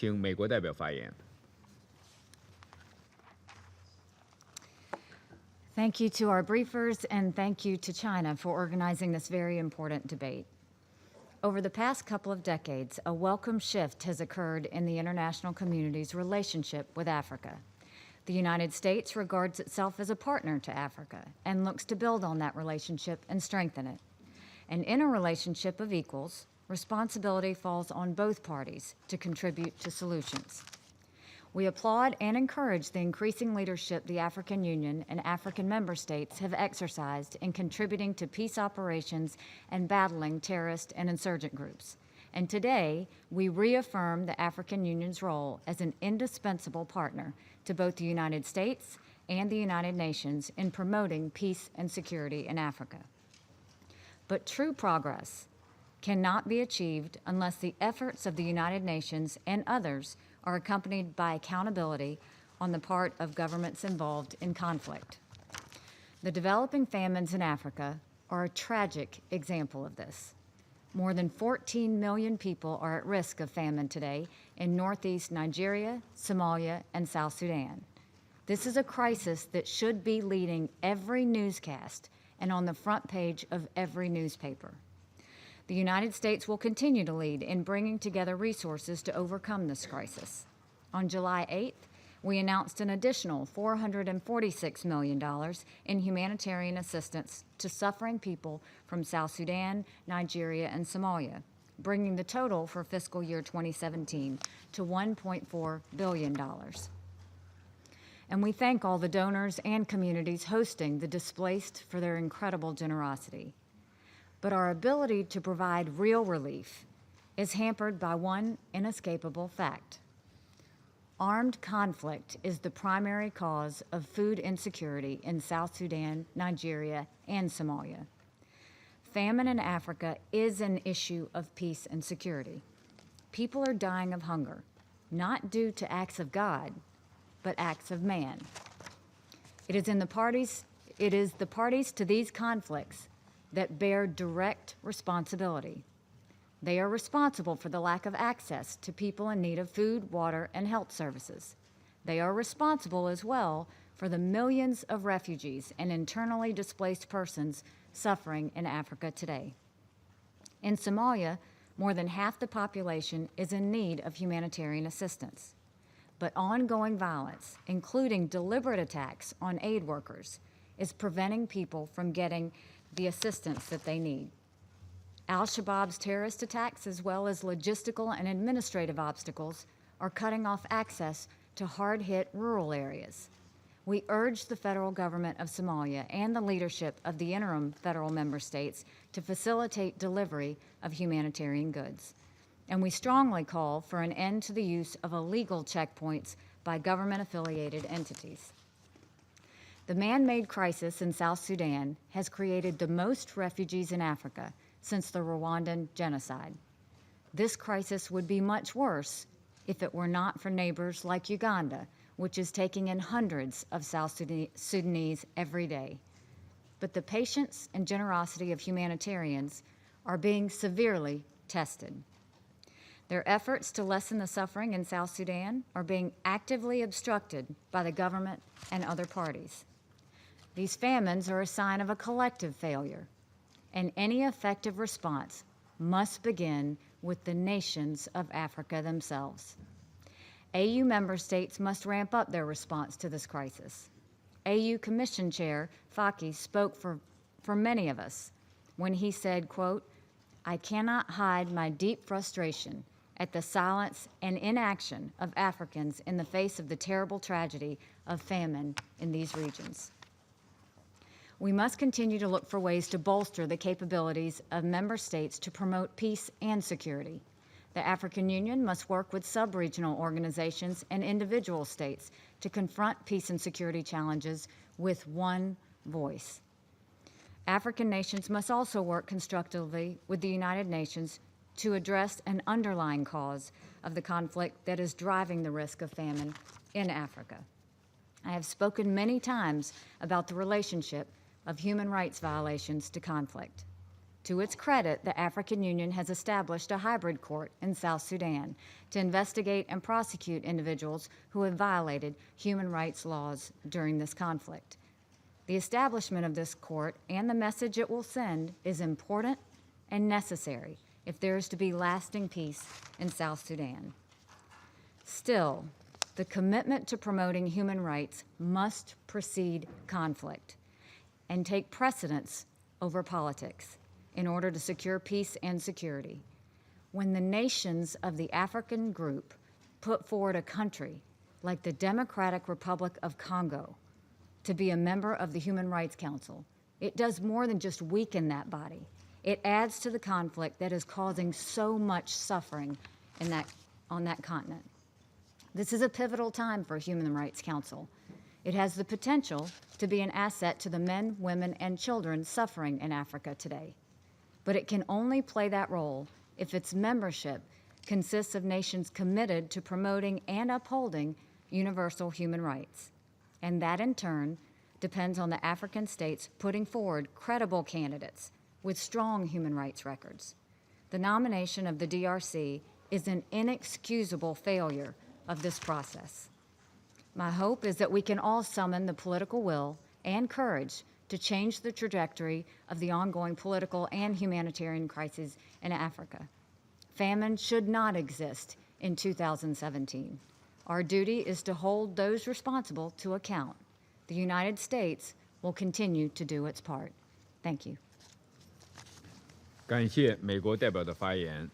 请美国代表发言。Thank you to our briefers, and thank you to China for organizing this very important debate. Over the past couple of decades, a welcome shift has occurred in the international community's relationship with Africa. The United States regards itself as a partner to Africa and looks to build on that relationship and strengthen it. And in a relationship of equals, responsibility falls on both parties to contribute to solutions. We applaud and encourage the increasing leadership the African Union and African member states have exercised in contributing to peace operations and battling terrorist and insurgent groups. And today, we reaffirm the African Union's role as an indispensable partner to both the United States and the United Nations in promoting peace and security in Africa. But true progress cannot be achieved unless the efforts of the United Nations and others are accompanied by accountability on the part of governments involved in conflict. The developing famines in Africa are a tragic example of this. More than 14 million people are at risk of famine today in northeast Nigeria, Somalia, and South Sudan. This is a crisis that should be leading every newscast and on the front page of every newspaper. The United States will continue to lead in bringing together resources to overcome this crisis. On July 8th, we announced an additional $446 million in humanitarian assistance to suffering people from South Sudan, Nigeria, and Somalia, bringing the total for fiscal year 2017 to $1.4 billion. And we thank all the donors and communities hosting the displaced for their incredible generosity. But our ability to provide real relief is hampered by one inescapable fact. Armed conflict is the primary cause of food insecurity in South Sudan, Nigeria, and Somalia. Famine in Africa is an issue of peace and security. People are dying of hunger, not due to acts of God, but acts of man. It is the parties to these conflicts that bear direct responsibility. They are responsible for the lack of access to people in need of food, water, and health services. They are responsible as well for the millions of refugees and internally displaced persons suffering in Africa today. In Somalia, more than half the population is in need of humanitarian assistance. But ongoing violence, including deliberate attacks on aid workers, is preventing people from getting the assistance that they need. Al-Shabaab's terrorist attacks, as well as logistical and administrative obstacles, are cutting off access to hard-hit rural areas. We urge the federal government of Somalia and the leadership of the interim federal member states to facilitate delivery of humanitarian goods. And we strongly call for an end to the use of illegal checkpoints by government-affiliated entities. The man-made crisis in South Sudan has created the most refugees in Africa since the Rwandan genocide. This crisis would be much worse if it were not for neighbors like Uganda, which is taking in hundreds of South Sudanese every day. But the patience and generosity of humanitarians are being severely tested. Their efforts to lessen the suffering in South Sudan are being actively obstructed by the government and other parties. These famines are a sign of a collective failure, and any effective response must begin with the nations of Africa themselves. AU member states must ramp up their response to this crisis. AU Commission Chair Faki spoke for many of us when he said, quote, "I cannot hide my deep frustration at the silence and inaction of Africans in the face of the terrible tragedy of famine in these regions." We must continue to look for ways to bolster the capabilities of member states to promote peace and security. The African Union must work with sub-regional organizations and individual states to confront peace and security challenges with one voice. African nations must also work constructively with the United Nations to address an underlying cause of the conflict that is driving the risk of famine in Africa. I have spoken many times about the relationship of human rights violations to conflict. To its credit, the African Union has established a hybrid court in South Sudan to investigate and prosecute individuals who have violated human rights laws during this conflict. The establishment of this court and the message it will send is important and necessary if there is to be lasting peace in South Sudan. Still, the commitment to promoting human rights must precede conflict and take precedence over politics in order to secure peace and security. When the nations of the African group put forward a country like the Democratic Republic of Congo to be a member of the Human Rights Council, it does more than just weaken that body. It adds to the conflict that is causing so much suffering on that continent. This is a pivotal time for Human Rights Council. It has the potential to be an asset to the men, women, and children suffering in Africa today. But it can only play that role if its membership consists of nations committed to promoting and upholding universal human rights. And that, in turn, depends on the African states putting forward credible candidates with strong human rights records. The nomination of the DRC is an inexcusable failure of this process. My hope is that we can all summon the political will and courage to change the trajectory of the ongoing political and humanitarian crises in Africa. Famine should not exist in 2017. Our duty is to hold those responsible to account. The United States will continue to do its part. Thank you. 感谢美国代表的发言。